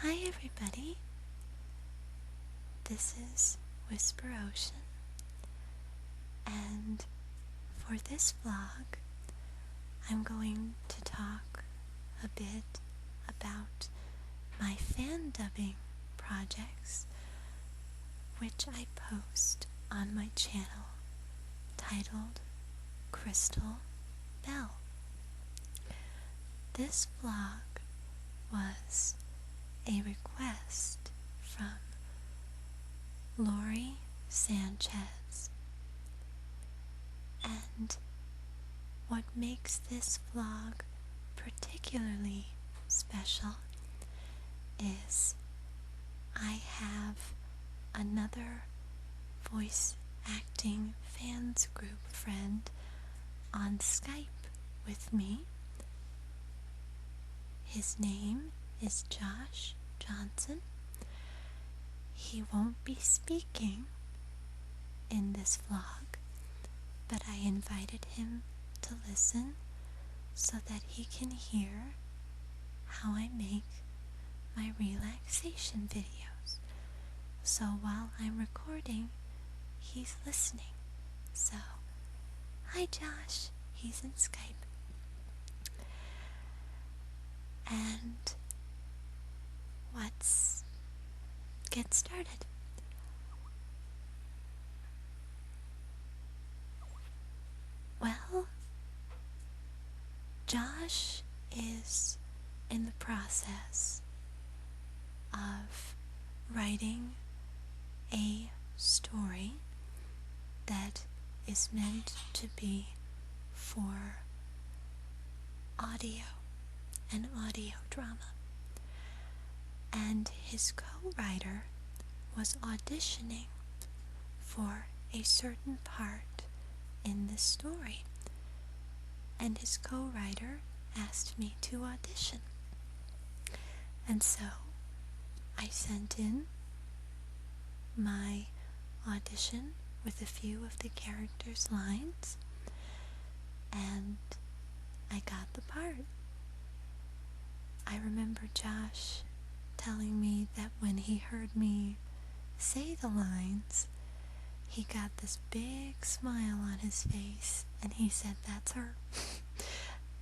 Hi everybody, this is Whisper Ocean, and for this vlog, I'm going to talk a bit about my fan dubbing projects, which I post on my channel titled Crystal Bell. This vlog was a request from Lori Sanchez, and what makes this vlog particularly special is I have another voice acting fans group friend on Skype with me. His name is Josh Johnson. He won't be speaking in this vlog, but I invited him to listen so that he can hear how I make my relaxation videos. So while I'm recording, he's listening. So, hi Josh, he's in Skype. And let's get started. Well, Josh is in the process of writing a story that is meant to be for audio, an audio drama. And his co-writer was auditioning for a certain part in this story, and his co-writer asked me to audition. And so I sent in my audition with a few of the characters' lines, and I got the part. I remember Josh telling me that when he heard me say the lines, he got this big smile on his face, and he said, "That's her.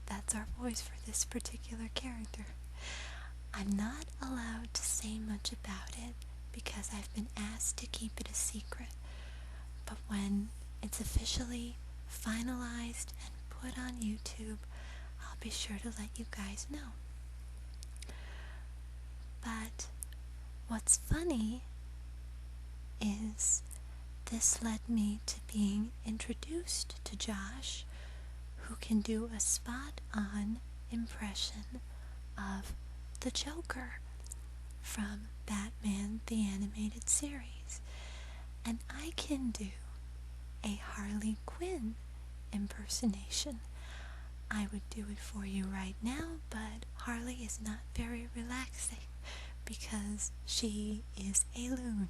That's our voice for this particular character." I'm not allowed to say much about it because I've been asked to keep it a secret, but when it's officially finalized and put on YouTube, I'll be sure to let you guys know. But what's funny is this led me to being introduced to Josh, who can do a spot-on impression of the Joker from Batman the Animated Series, and I can do a Harley Quinn impersonation. I would do it for you right now, but Harley is not very relaxing because she is a loon.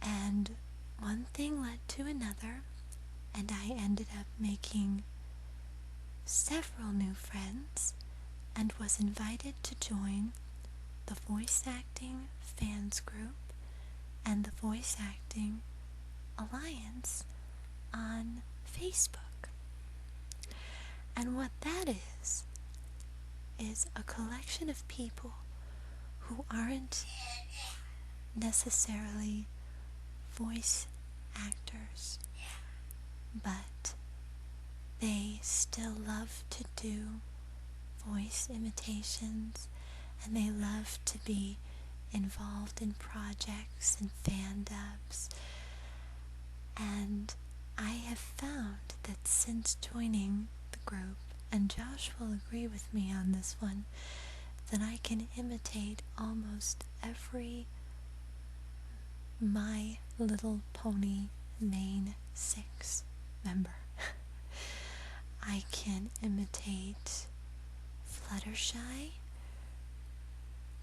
And one thing led to another, and I ended up making several new friends and was invited to join the voice acting fans group and the voice acting alliance on Facebook. And what that is a collection of people who aren't necessarily voice actors, but they still love to do voice imitations, and they love to be involved in projects and fan dubs. And I have found that since joining the group, and Josh will agree with me on this one, that I can imitate almost every My Little Pony main 6 member. I can imitate Fluttershy,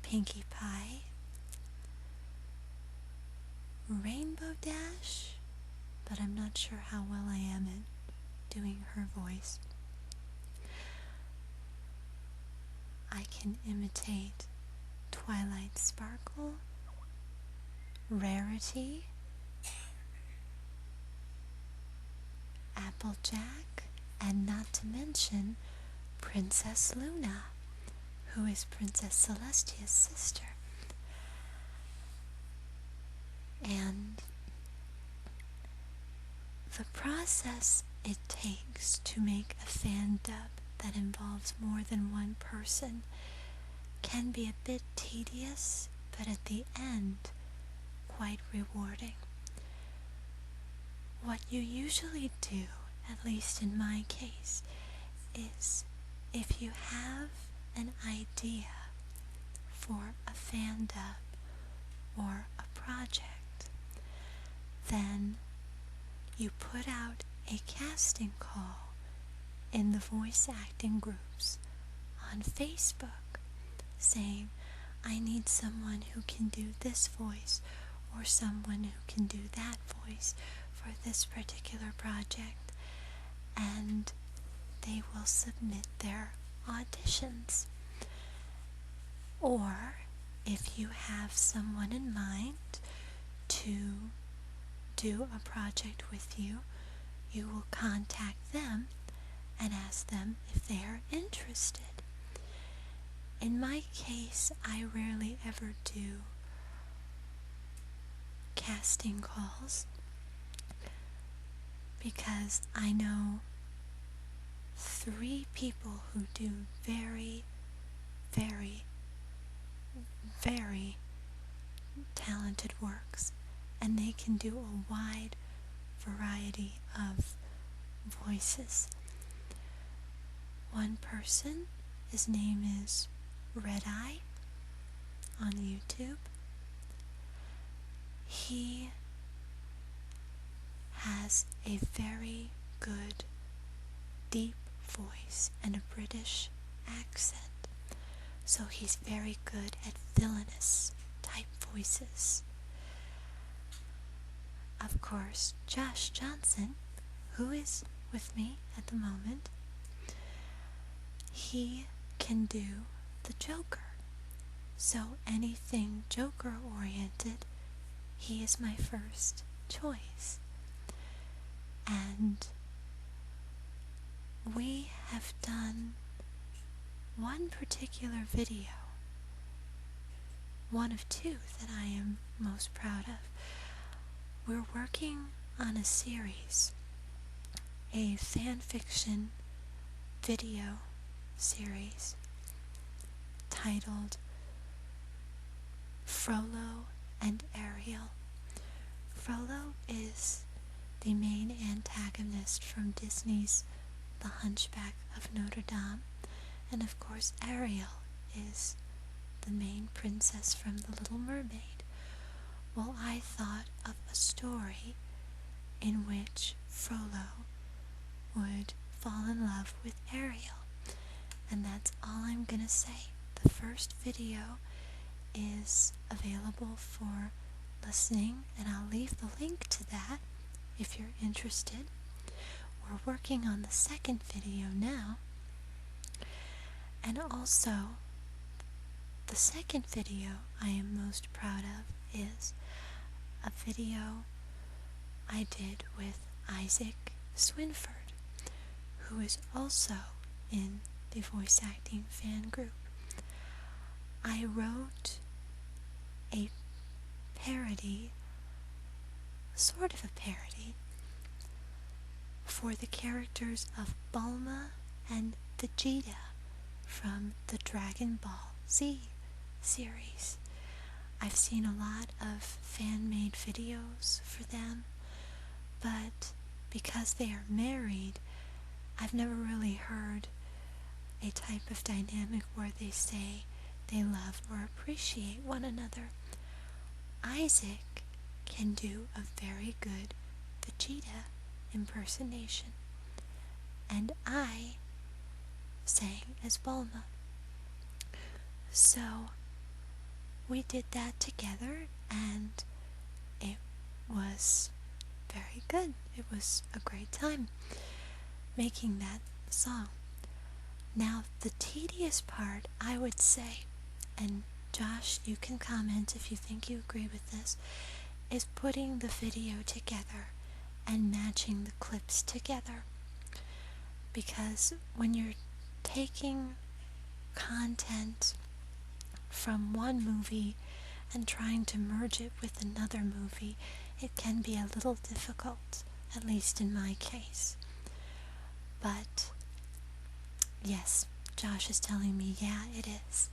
Pinkie Pie, Rainbow Dash, but I'm not sure how well I am at doing her voice. I can imitate Twilight Sparkle, Rarity, Applejack, and not to mention Princess Luna, who is Princess Celestia's sister. And the process it takes to make a fandub that involves more than one person can be a bit tedious, but at the end, quite rewarding. What you usually do, at least in my case, is if you have an idea for a fandub or a project, then you put out a casting call in the voice acting groups on Facebook saying, I need someone who can do this voice or someone who can do that voice for this particular project, and they will submit their auditions. Or if you have someone in mind to do a project with you, you will contact them and ask them if they are interested. In my case, I rarely ever do casting calls because I know 3 people who do very, very, very talented works, and they can do a wide variety of voices. One person, his name is Red Eye on YouTube. He has a very good deep voice and a British accent, so he's very good at villainous type voices. Of course, Josh Johnson, who is with me at the moment, he can do the Joker. So anything Joker oriented, he is my first choice. And we have done one particular video, one of 2 that I am most proud of. We're working on a series, a fan fiction video series titled Frollo and Ariel. Frollo is the main antagonist from Disney's The Hunchback of Notre Dame, and of course Ariel is the main princess from The Little Mermaid. Well, I thought of a story in which Frollo would fall in love with Ariel, and that's all I'm gonna say. The first video is available for listening, and I'll leave the link to that if you're interested. We're working on the second video now, and also the second video I am most proud of is a video I did with Isaac Swinford, who is also in the voice acting fan group. I wrote a parody, sort of a parody, for the characters of Bulma and Vegeta from the Dragon Ball Z series. I've seen a lot of fan-made videos for them, but because they are married, I've never really heard a type of dynamic where they say they love or appreciate one another. Isaac can do a very good Vegeta impersonation, and I sang as Bulma. So we did that together, and it was very good. It was a great time making that song. Now, the tedious part, I would say, and Josh, you can comment if you think you agree with this, is putting the video together and matching the clips together. Because when you're taking content from one movie and trying to merge it with another movie, it can be a little difficult, at least in my case. But yes, Josh is telling me, yeah, it is.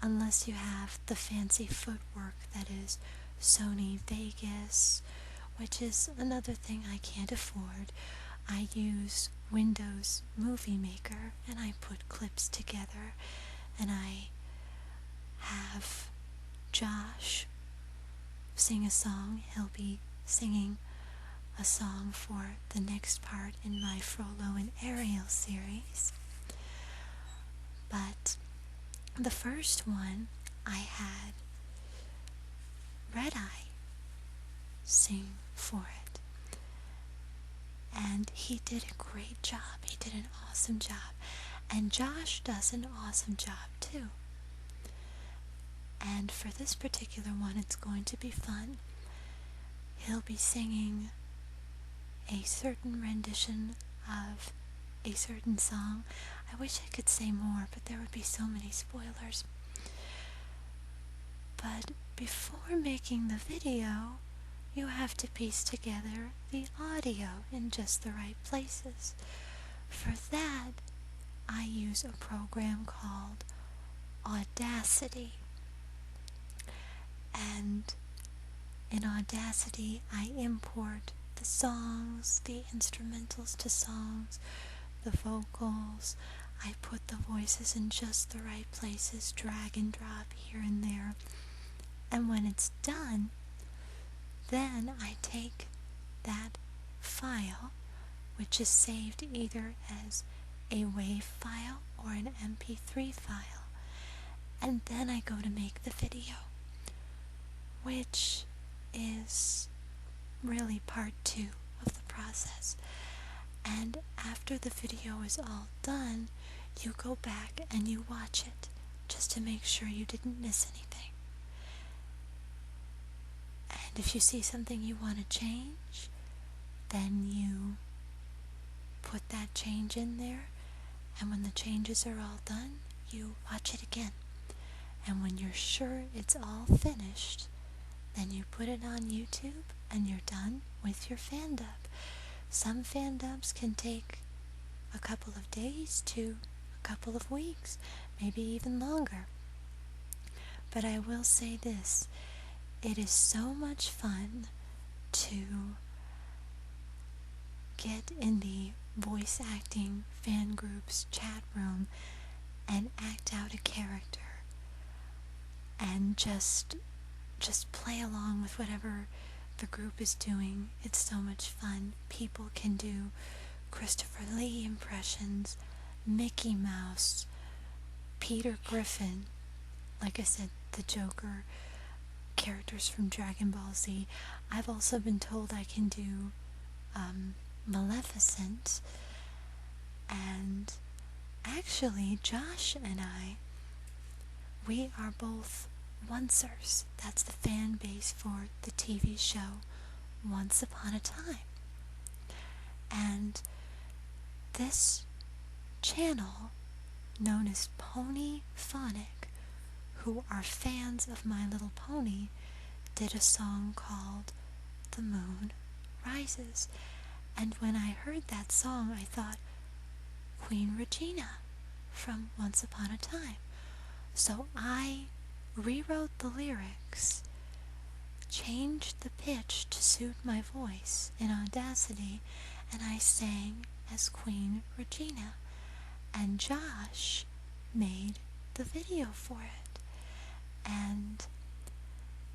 Unless you have the fancy footwork that is Sony Vegas, which is another thing I can't afford. I use Windows Movie Maker and I put clips together, and I have Josh sing a song. He'll be singing a song for the next part in my Frollo and Ariel series. But the first one, I had Red Eye sing for it. And he did a great job. He did an awesome job. And Josh does an awesome job too. And for this particular one, it's going to be fun. He'll be singing a certain rendition of a certain song. I wish I could say more, but there would be so many spoilers. But before making the video, you have to piece together the audio in just the right places. For that, I use a program called Audacity. And in Audacity, I import the songs, the instrumentals to songs, the vocals. I put the voices in just the right places, drag and drop here and there. And when it's done, then I take that file, which is saved either as a WAV file or an MP3 file, and then I go to make the video, which is really part 2 of the process. And after the video is all done, you go back and you watch it just to make sure you didn't miss anything. And if you see something you want to change, then you put that change in there, and when the changes are all done, you watch it again. And when you're sure it's all finished, then you put it on YouTube and you're done with your Fandub. Some Fandubs can take a couple of days to a couple of weeks, maybe even longer. But I will say this, it is so much fun to get in the voice acting fan group's chat room and act out a character and just play along with whatever the group is doing. It's so much fun. People can do Christopher Lee impressions, Mickey Mouse, Peter Griffin, like I said, the Joker, characters from Dragon Ball Z. I've also been told I can do Maleficent, and actually Josh and we are both oncers. That's the fan base for the TV show Once Upon a Time. And this channel, known as Pony Phonic, who are fans of My Little Pony, did a song called The Moon Rises. And when I heard that song, I thought, Queen Regina from Once Upon a Time. So I rewrote the lyrics, changed the pitch to suit my voice in Audacity, and I sang as Queen Regina. And Josh made the video for it. And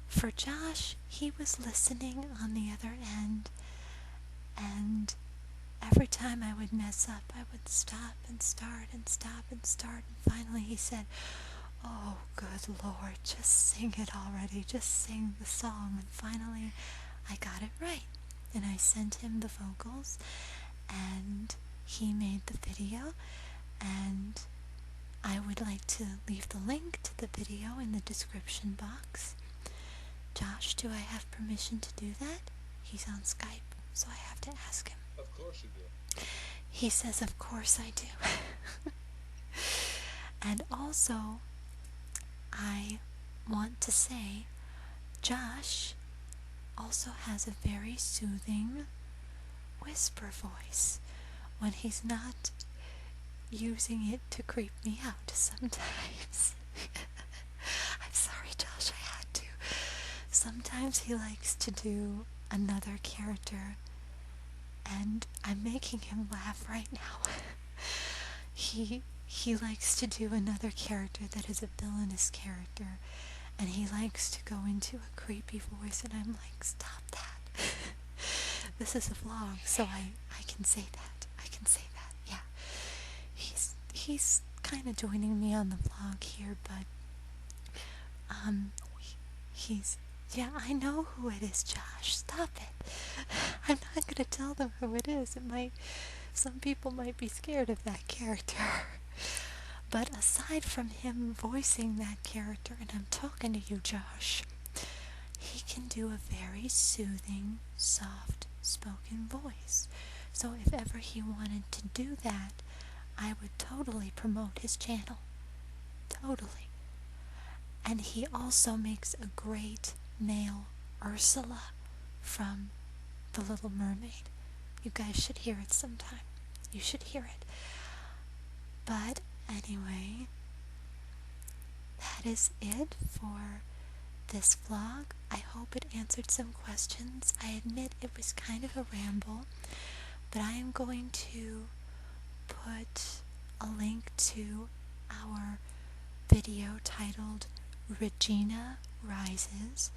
for Josh, he was listening on the other end, and every time I would mess up, I would stop and start and stop and start, and finally he said, "Oh, good Lord, just sing it already, just sing the song." And finally I got it right, and I sent him the vocals, and he made the video, and I would like to leave the link to the video in the description box. Josh, do I have permission to do that? He's on Skype, so I have to ask him. Of course you do. He says, of course I do. And also, I want to say, Josh also has a very soothing whisper voice when he's not using it to creep me out sometimes. I'm sorry, Josh, I had to. Sometimes he likes to do another character, and I'm making him laugh right now. He likes to do another character that is a villainous character, and he likes to go into a creepy voice, and I'm like, stop that. This is a vlog, so I can say that. I can say that, yeah. He's kind of joining me on the vlog here, but he's, yeah, I know who it is, Josh. Stop it. I'm not gonna tell them who it is. Some people might be scared of that character. But aside from him voicing that character, and I'm talking to you, Josh, he can do a very soothing, soft spoken voice. So if ever he wanted to do that, I would totally promote his channel. Totally. And he also makes a great male Ursula from The Little Mermaid. You guys should hear it sometime. You should hear it. But anyway, that is it for this vlog. I hope it answered some questions. I admit it was kind of a ramble, but I am going to put a link to our video titled Regina Rises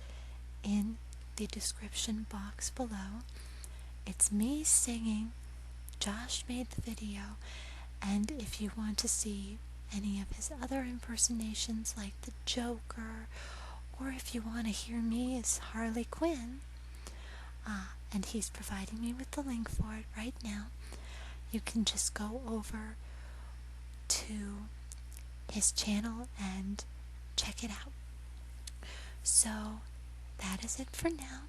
in the description box below. It's me singing. Josh made the video, and if you want to see any of his other impersonations like the Joker, or if you want to hear me as Harley Quinn, and he's providing me with the link for it right now, you can just go over to his channel and check it out. So that is it for now.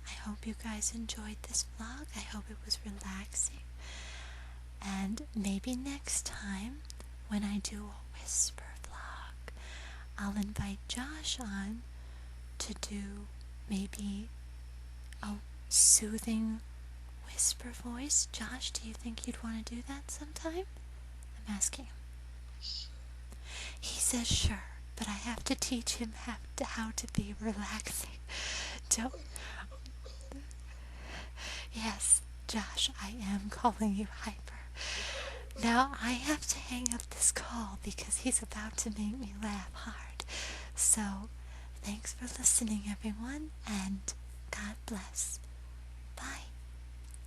I hope you guys enjoyed this vlog. I hope it was relaxing. And maybe next time, when I do a whisper vlog, I'll invite Josh on to do maybe a soothing whisper voice. Josh, do you think you'd want to do that sometime? I'm asking him. He says sure, but I have to teach him how to be relaxing. Don't. Yes, Josh, I am calling you hyper. Now I have to hang up this call because he's about to make me laugh hard. So, thanks for listening, everyone, and God bless. Bye.